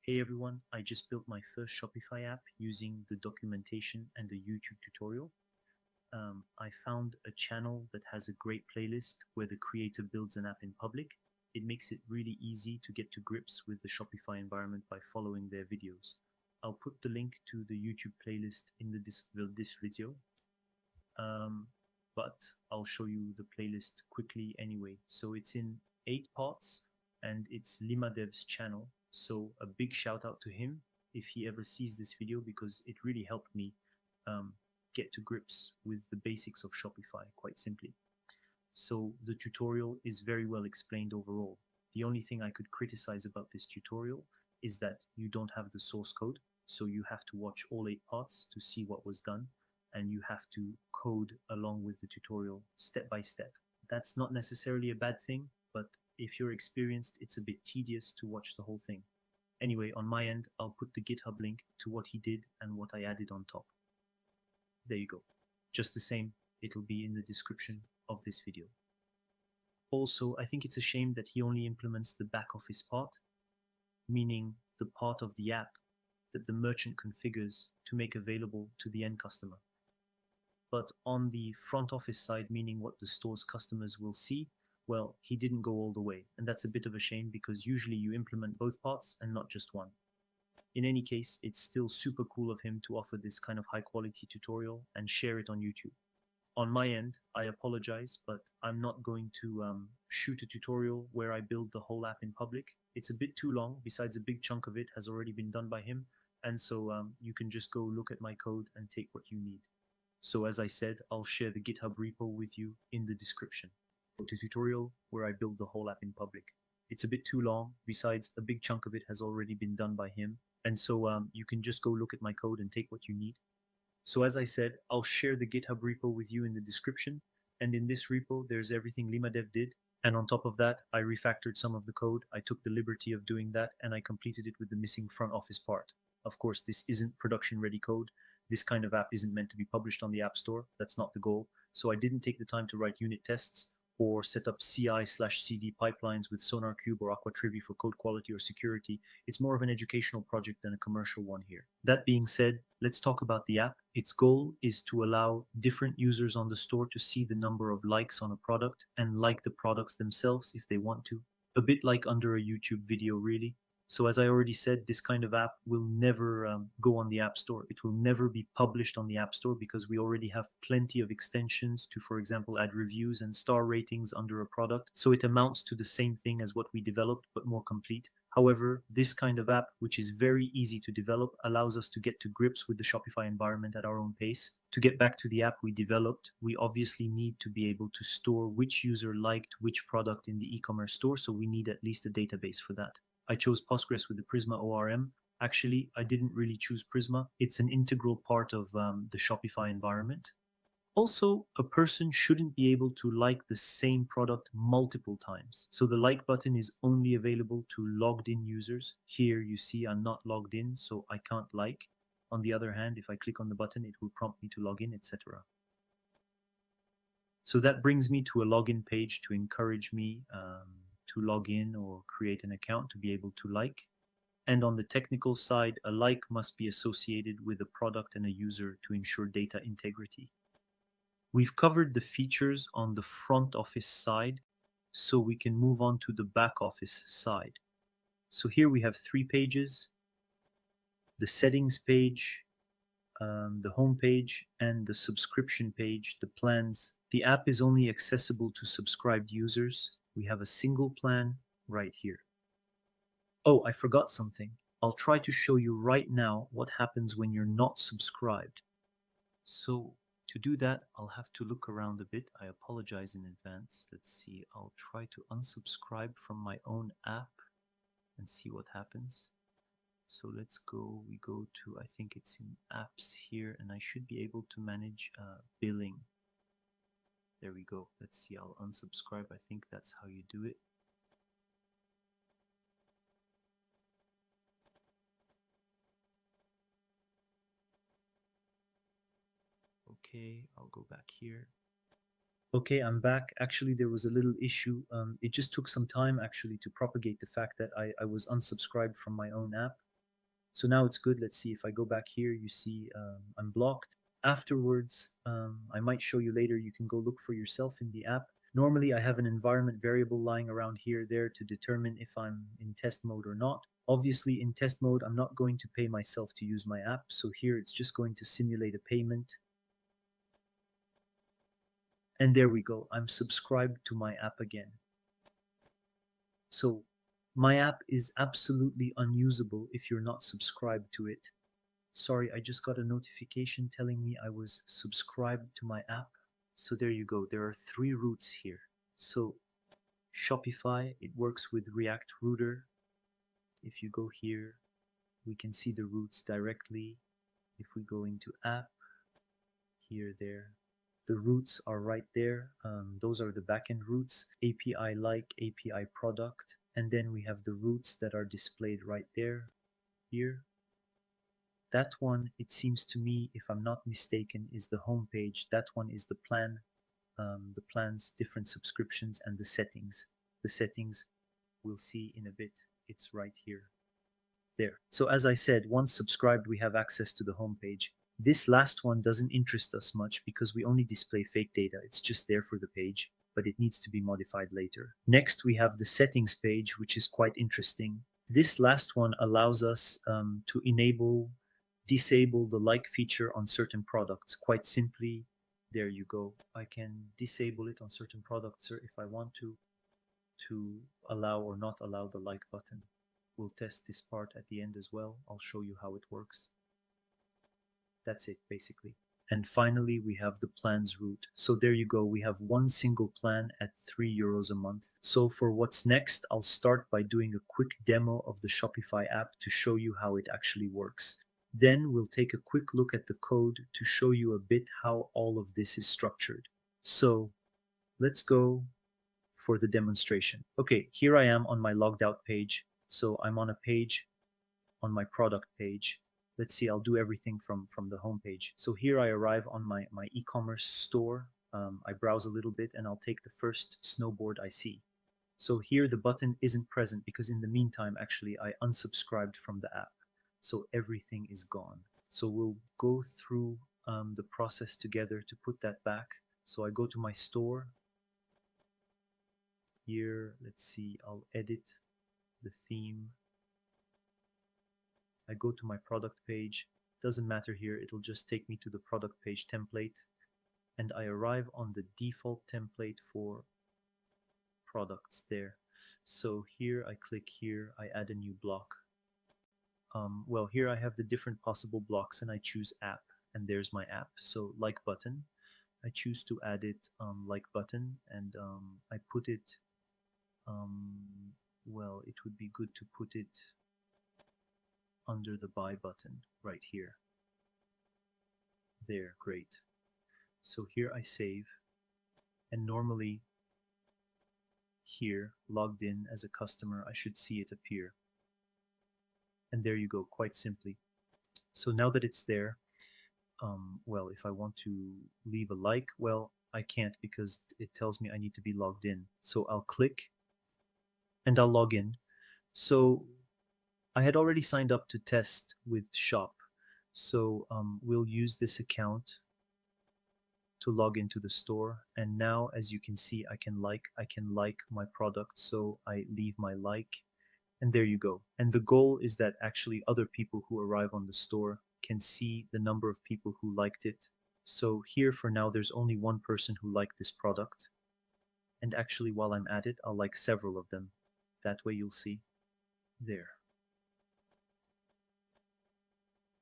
Hey everyone, I just built my first Shopify app using the documentation and the YouTube tutorial. I found a channel that has a great playlist where the creator builds an app in public. It makes it really easy to get to grips with the Shopify environment by following their videos. I'll put the link to the YouTube playlist in this video, um, but I'll show you the playlist quickly anyway. So it's in 8 parts and it's Limadev's channel. So a big shout out to him if he ever sees this video, because it really helped me um, get to grips with the basics of Shopify quite simply. So the tutorial is very well explained overall. The only thing I could criticize about this tutorial is that you don't have the source code, so you have to watch all 8 parts to see what was done, and you have to code along with the tutorial step by step. That's not necessarily a bad thing, but if you're experienced, it's a bit tedious to watch the whole thing. Anyway, on my end, I'll put the GitHub link to what he did and what I added on top. There you go. Just the same, it'll be in the description of this video. Also, I think it's a shame that he only implements the back office part, meaning the part of the app that the merchant configures to make available to the end customer. But on the front office side, meaning what the store's customers will see, well, he didn't go all the way. And that's a bit of a shame because usually you implement both parts and not just one. In any case, it's still super cool of him to offer this kind of high quality tutorial and share it on YouTube. On my end, I apologize, but I'm not going to shoot a tutorial where I build the whole app in public. It's a bit too long, besides a big chunk of it has already been done by him, and so you can just go look at my code and take what you need. So as I said, I'll share the GitHub repo with you in the description. The tutorial where I build the whole app in public. It's a bit too long, besides a big chunk of it has already been done by him, and so you can just go look at my code and take what you need. So as I said, I'll share the GitHub repo with you in the description. And in this repo, there's everything Limadev did. And on top of that, I refactored some of the code. I took the liberty of doing that, and I completed it with the missing front office part. Of course, this isn't production ready code. This kind of app isn't meant to be published on the App Store. That's not the goal. So I didn't take the time to write unit tests or set up CI/CD pipelines with SonarQube or AquaTrivy for code quality or security. It's more of an educational project than a commercial one here. That being said, let's talk about the app. Its goal is to allow different users on the store to see the number of likes on a product and like the products themselves if they want to. A bit like under a YouTube video, really. So as I already said, this kind of app will never go on the App Store. It will never be published on the App Store because we already have plenty of extensions to, for example, add reviews and star ratings under a product. So it amounts to the same thing as what we developed, but more complete. However, this kind of app, which is very easy to develop, allows us to get to grips with the Shopify environment at our own pace. To get back to the app we developed, we obviously need to be able to store which user liked which product in the e-commerce store, so we need at least a database for that. I chose Postgres with the Prisma ORM. Actually, I didn't really choose Prisma. It's an integral part of the Shopify environment. Also, a person shouldn't be able to like the same product multiple times. So the like button is only available to logged in users. Here you see I'm not logged in, so I can't like. On the other hand, if I click on the button, it will prompt me to log in, etc. So that brings me to a login page to encourage me to log in or create an account to be able to like. And on the technical side, a like must be associated with a product and a user to ensure data integrity. We've covered the features on the front office side, so we can move on to the back office side. So here we have 3 pages, the settings page, the home page, and the subscription page, the plans. The app is only accessible to subscribed users. We have a single plan right here. Oh, I forgot something. I'll try to show you right now what happens when you're not subscribed. So to do that, I'll have to look around a bit. I apologize in advance. Let's see. I'll try to unsubscribe from my own app and see what happens. So let's go, we go to, I think it's in apps here, and I should be able to manage billing. There we go. Let's see, I'll unsubscribe. I think that's how you do it. Okay, I'll go back here. Okay, I'm back. Actually, there was a little issue. It just took some time actually to propagate the fact that I was unsubscribed from my own app. So now it's good. Let's see if I go back here, you see I'm blocked. Afterwards, I might show you later, you can go look for yourself in the app. Normally I have an environment variable lying around here, there to determine if I'm in test mode or not. Obviously in test mode, I'm not going to pay myself to use my app. So here it's just going to simulate a payment. And there we go. I'm subscribed to my app again. So my app is absolutely unusable if you're not subscribed to it. Sorry, I just got a notification telling me I was subscribed to my app. So there you go. There are 3 routes here. So Shopify, it works with React Router. If you go here, we can see the routes directly. If we go into app, here, there, the routes are right there. Those are the backend routes, API like, API product. And then we have the routes that are displayed right there, here. That one, it seems to me, if I'm not mistaken, is the home page. That one is the plan, the plans, different subscriptions, and the settings. The settings we'll see in a bit. It's right here. There. So as I said, once subscribed, we have access to the home page. This last one doesn't interest us much because we only display fake data. It's just there for the page, but it needs to be modified later. Next, we have the settings page, which is quite interesting. This last one allows us to disable the like feature on certain products. Quite simply, there you go. I can disable it on certain products if I want to allow or not allow the like button. We'll test this part at the end as well. I'll show you how it works. That's it, basically. And finally, we have the plans route. So there you go. We have one single plan at €3 a month. So for what's next, I'll start by doing a quick demo of the Shopify app to show you how it actually works. Then we'll take a quick look at the code to show you a bit how all of this is structured. So let's go for the demonstration. Okay, here I am on my logged out page. So I'm on a page on my product page. Let's see, I'll do everything from the home page. So here I arrive on my e-commerce store. I browse a little bit and I'll take the first snowboard I see. So here the button isn't present because in the meantime, actually, I unsubscribed from the app. So everything is gone. So we'll go through the process together to put that back. So I go to my store. Here, let's see, I'll edit the theme. I go to my product page. Doesn't matter here, it'll just take me to the product page template. And I arrive on the default template for products there. So here I click here, I add a new block. Well, here I have the different possible blocks and I choose app, and there's my app. So like button, I choose to add it like button, and I put it, well, it would be good to put it under the buy button right here. There, great. So here I save, and normally here, logged in as a customer, I should see it appear. And there you go, quite simply. So now that it's there, well, if I want to leave a like, well, I can't because it tells me I need to be logged in. So I'll click and I'll log in. So I had already signed up to test with Shop. So we'll use this account to log into the store. And now, as you can see, I can like my product. So I leave my like. And there you go. And the goal is that actually other people who arrive on the store can see the number of people who liked it. So here for now, there's only one person who liked this product. And actually, while I'm at it, I'll like several of them. That way you'll see. There.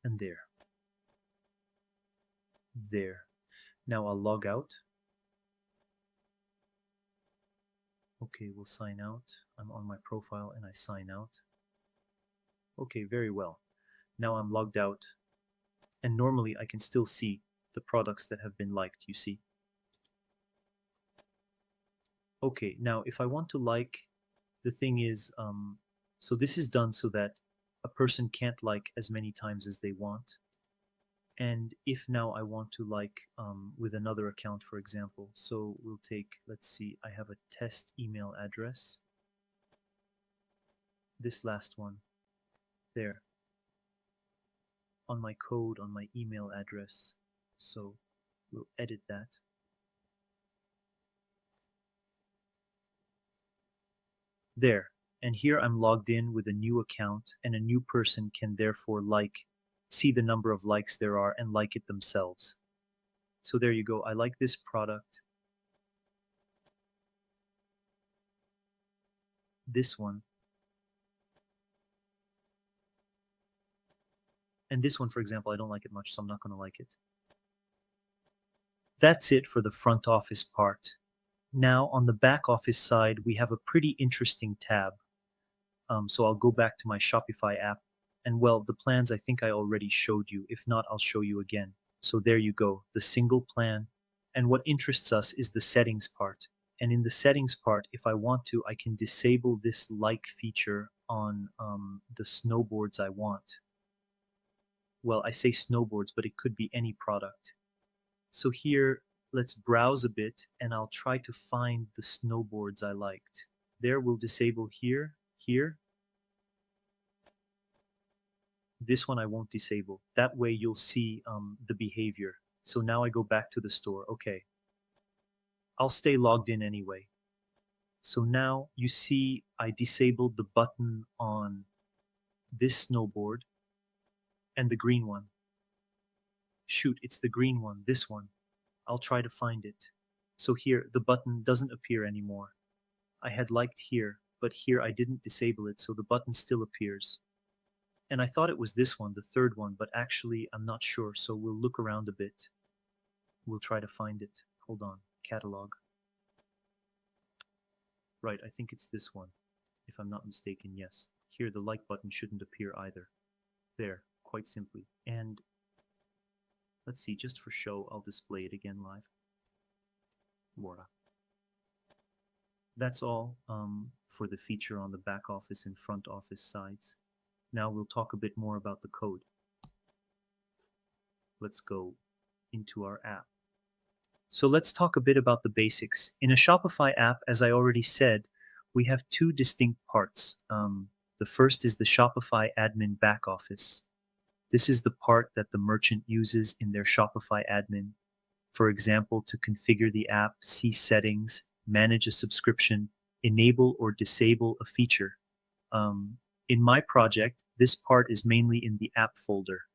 And there. There. Now I'll log out. Okay, we'll sign out. I'm on my profile and I sign out. Okay, very well. Now I'm logged out. And normally I can still see the products that have been liked, you see. Okay, now if I want to like, the thing is, so this is done so that a person can't like as many times as they want. And if now I want to like with another account, for example, so we'll take, let's see, I have a test email address. This last one, there. on my code on my email address. So we'll edit that. There. And here I'm logged in with a new account, and a new person can therefore see the number of likes there are and like it themselves. So there you go. I like this product. This one. And this one, for example, I don't like it much, so I'm not going to like it. That's it for the front office part. Now on the back office side, we have a pretty interesting tab. So I'll go back to my Shopify app. And well, the plans I think I already showed you. If not, I'll show you again. So there you go, the single plan. And what interests us is the settings part. And in the settings part, if I want to, I can disable this like feature on the snowboards I want. Well, I say snowboards, but it could be any product. So here, let's browse a bit, and I'll try to find the snowboards I liked. There, we'll disable here, here. This one I won't disable. That way you'll see the behavior. So now I go back to the store. Okay. I'll stay logged in anyway. So now you see I disabled the button on this snowboard and the green one. Shoot, it's the green one, this one. I'll try to find it. So here, the button doesn't appear anymore. I had liked here, but here I didn't disable it, so the button still appears. And I thought it was this one, the third one, but actually I'm not sure, so we'll look around a bit. We'll try to find it. Hold on, catalog. Right, I think it's this one, if I'm not mistaken, yes. Here the like button shouldn't appear either. There, quite simply. And let's see, just for show, I'll display it again live. Voila. That's all for the feature on the back office and front office sides. Now we'll talk a bit more about the code. Let's go into our app. So let's talk a bit about the basics. In a Shopify app, as I already said, we have two distinct parts. The first is the Shopify Admin back office. This is the part that the merchant uses in their Shopify Admin. For example, to configure the app, see settings, manage a subscription, enable or disable a feature. In my project, this part is mainly in the app folder.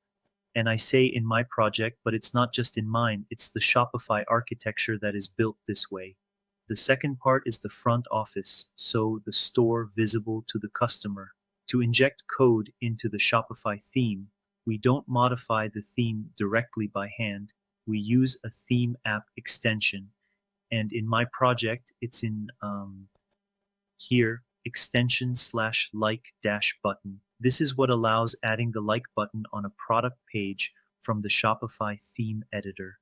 And I say in my project, but it's not just in mine, it's the Shopify architecture that is built this way. The second part is the front office, so the store visible to the customer. To inject code into the Shopify theme, we don't modify the theme directly by hand. We use a theme app extension. And in my project, it's in here, extension/like-button. This is what allows adding the like button on a product page from the Shopify theme editor.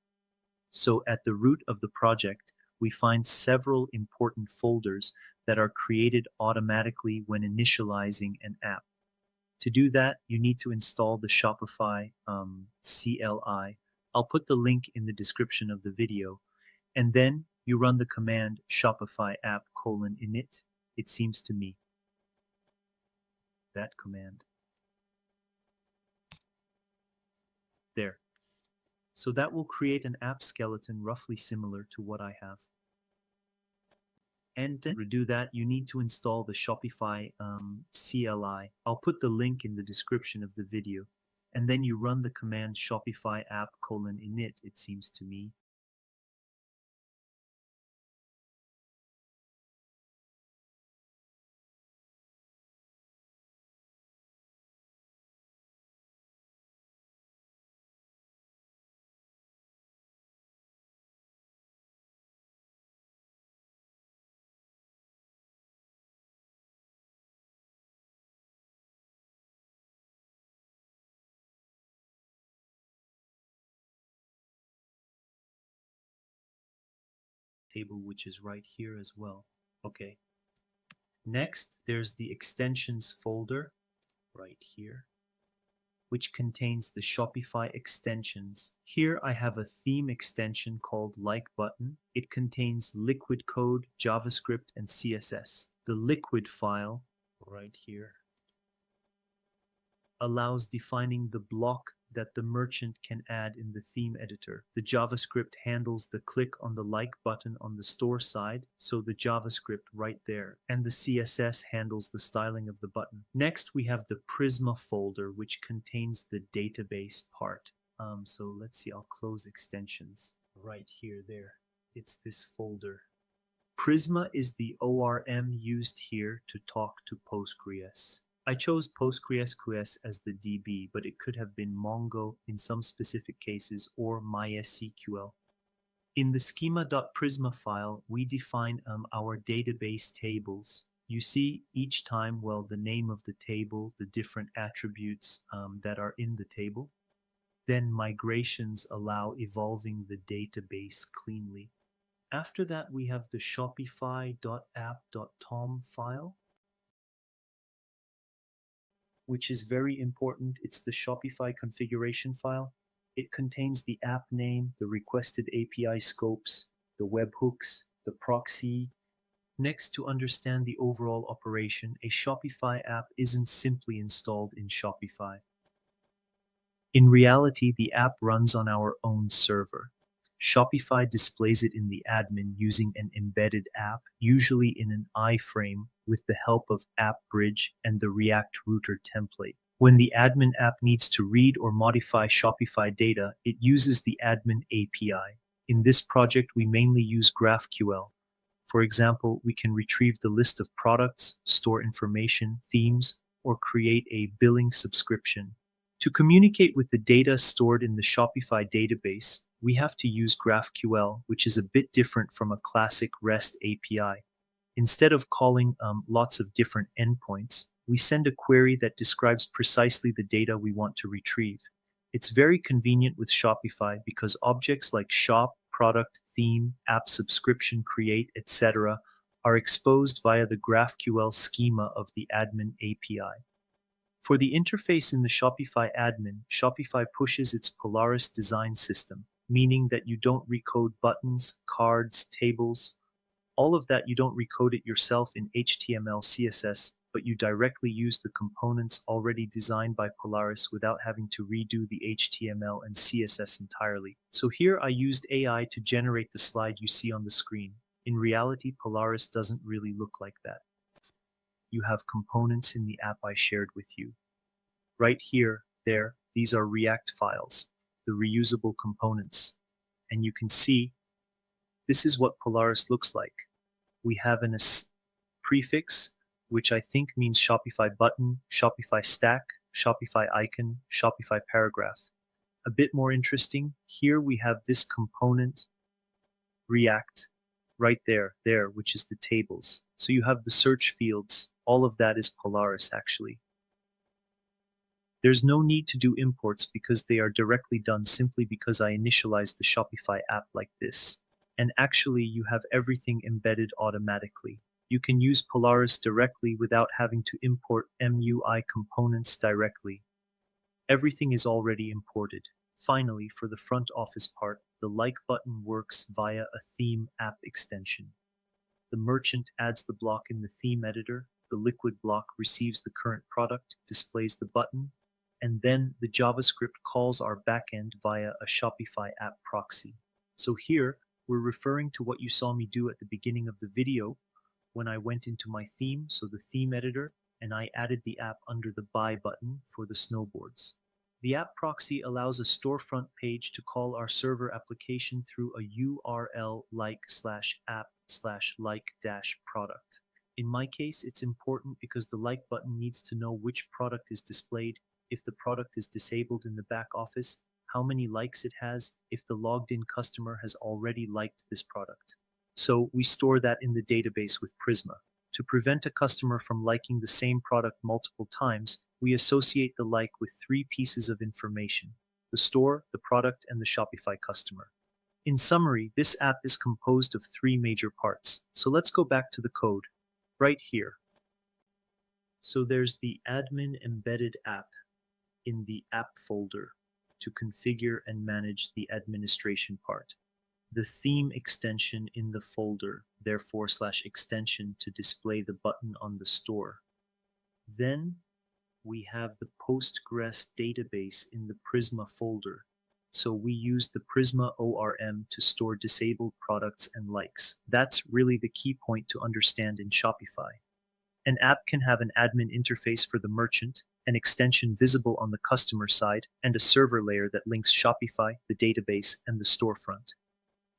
So at the root of the project, we find several important folders that are created automatically when initializing an app. To do that, you need to install the Shopify CLI. I'll put the link in the description of the video. And then you run the command Shopify App :init, it seems to me. That command. There. So that will create an app skeleton roughly similar to what I have. And to do that, you need to install the Shopify CLI. I'll put the link in the description of the video. And then you run the command Shopify App :init, it seems to me. Table, which is right here as well. Okay. Next, there's the extensions folder right here, which contains the Shopify extensions. Here I have a theme extension called like button. It contains liquid code, JavaScript, and CSS. The liquid file right here allows defining the block that the merchant can add in the theme editor. The JavaScript handles the click on the like button on the store side, so the JavaScript right there, and the CSS handles the styling of the button. Next, we have the Prisma folder, which contains the database part. So let's see, I'll close extensions right here, there. It's this folder. Prisma is the ORM used here to talk to Postgres. I chose PostgreSQL as the DB, but it could have been Mongo in some specific cases or MySQL. In the schema.prisma file, we define our database tables. You see each time, well, the name of the table, the different attributes that are in the table. Then migrations allow evolving the database cleanly. After that, we have the shopify.app.tom file, which is very important. It's the Shopify configuration file. It contains the app name, the requested API scopes, the webhooks, the proxy. Next, to understand the overall operation, a Shopify app isn't simply installed in Shopify. In reality, the app runs on our own server. Shopify displays it in the admin using an embedded app, usually in an iframe, with the help of App Bridge and the React Router template. When the admin app needs to read or modify Shopify data, it uses the admin API. In this project, we mainly use GraphQL. For example, we can retrieve the list of products, store information, themes, or create a billing subscription. To communicate with the data stored in the Shopify database, we have to use GraphQL, which is a bit different from a classic REST API. Instead of calling lots of different endpoints, we send a query that describes precisely the data we want to retrieve. It's very convenient with Shopify because objects like shop, product, theme, app subscription, create, etc. are exposed via the GraphQL schema of the admin API. For the interface in the Shopify admin, Shopify pushes its Polaris design system, meaning that you don't recode buttons, cards, tables. All of that, you don't recode it yourself in HTML, CSS, but you directly use the components already designed by Polaris without having to redo the HTML and CSS entirely. So here I used AI to generate the slide you see on the screen. In reality, Polaris doesn't really look like that. You have components in the app I shared with you. Right here, there, these are React files, the reusable components. And you can see, this is what Polaris looks like. We have an prefix, which I think means Shopify button, Shopify stack, Shopify icon, Shopify paragraph. A bit more interesting, here we have this component, React, right there, which is the tables. So you have the search fields, all of that is Polaris actually. There's no need to do imports because they are directly done simply because I initialized the Shopify app like this. And actually you have everything embedded automatically. You can use Polaris directly without having to import MUI components directly. Everything is already imported. Finally, for the front office part, the like button works via a theme app extension. The merchant adds the block in the theme editor, the liquid block receives the current product, displays the button, and then the JavaScript calls our backend via a Shopify app proxy. So here, we're referring to what you saw me do at the beginning of the video when I went into my theme, so the theme editor, and I added the app under the buy button for the snowboards. The app proxy allows a storefront page to call our server application through a URL like/app/like-product. In my case, it's important because the like button needs to know which product is displayed, if the product is disabled in the back office, how many likes it has, if the logged in customer has already liked this product. So we store that in the database with Prisma. To prevent a customer from liking the same product multiple times, we associate the like with 3 pieces of information: the store, the product, and the Shopify customer. In summary, this app is composed of 3 major parts. So let's go back to the code, right here. So there's the admin embedded app in the app folder to configure and manage the administration part. The theme extension in the folder, therefore /extension to display the button on the store. Then we have the Postgres database in the Prisma folder. So we use the Prisma ORM to store disabled products and likes. That's really the key point to understand in Shopify. An app can have an admin interface for the merchant, an extension visible on the customer side, and a server layer that links Shopify, the database, and the storefront.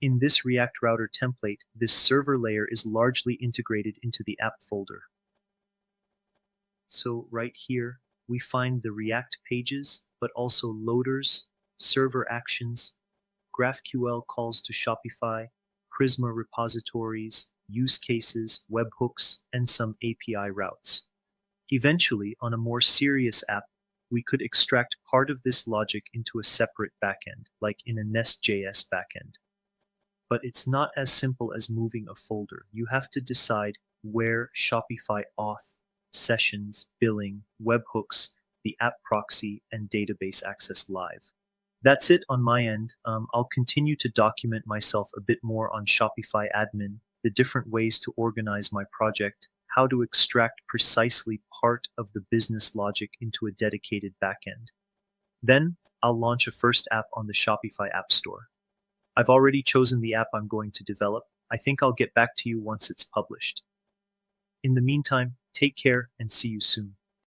In this React Router template, this server layer is largely integrated into the app folder. So right here, we find the React pages, but also loaders, server actions, GraphQL calls to Shopify, Prisma repositories, use cases, webhooks, and some API routes. Eventually, on a more serious app, we could extract part of this logic into a separate backend, like in a Nest.js backend. But it's not as simple as moving a folder. You have to decide where Shopify auth, sessions, billing, webhooks, the app proxy, and database access live. That's it on my end. I'll continue to document myself a bit more on Shopify Admin, the different ways to organize my project, how to extract precisely part of the business logic into a dedicated backend. Then I'll launch a first app on the Shopify App Store. I've already chosen the app I'm going to develop. I think I'll get back to you once it's published. In the meantime, take care and see you soon.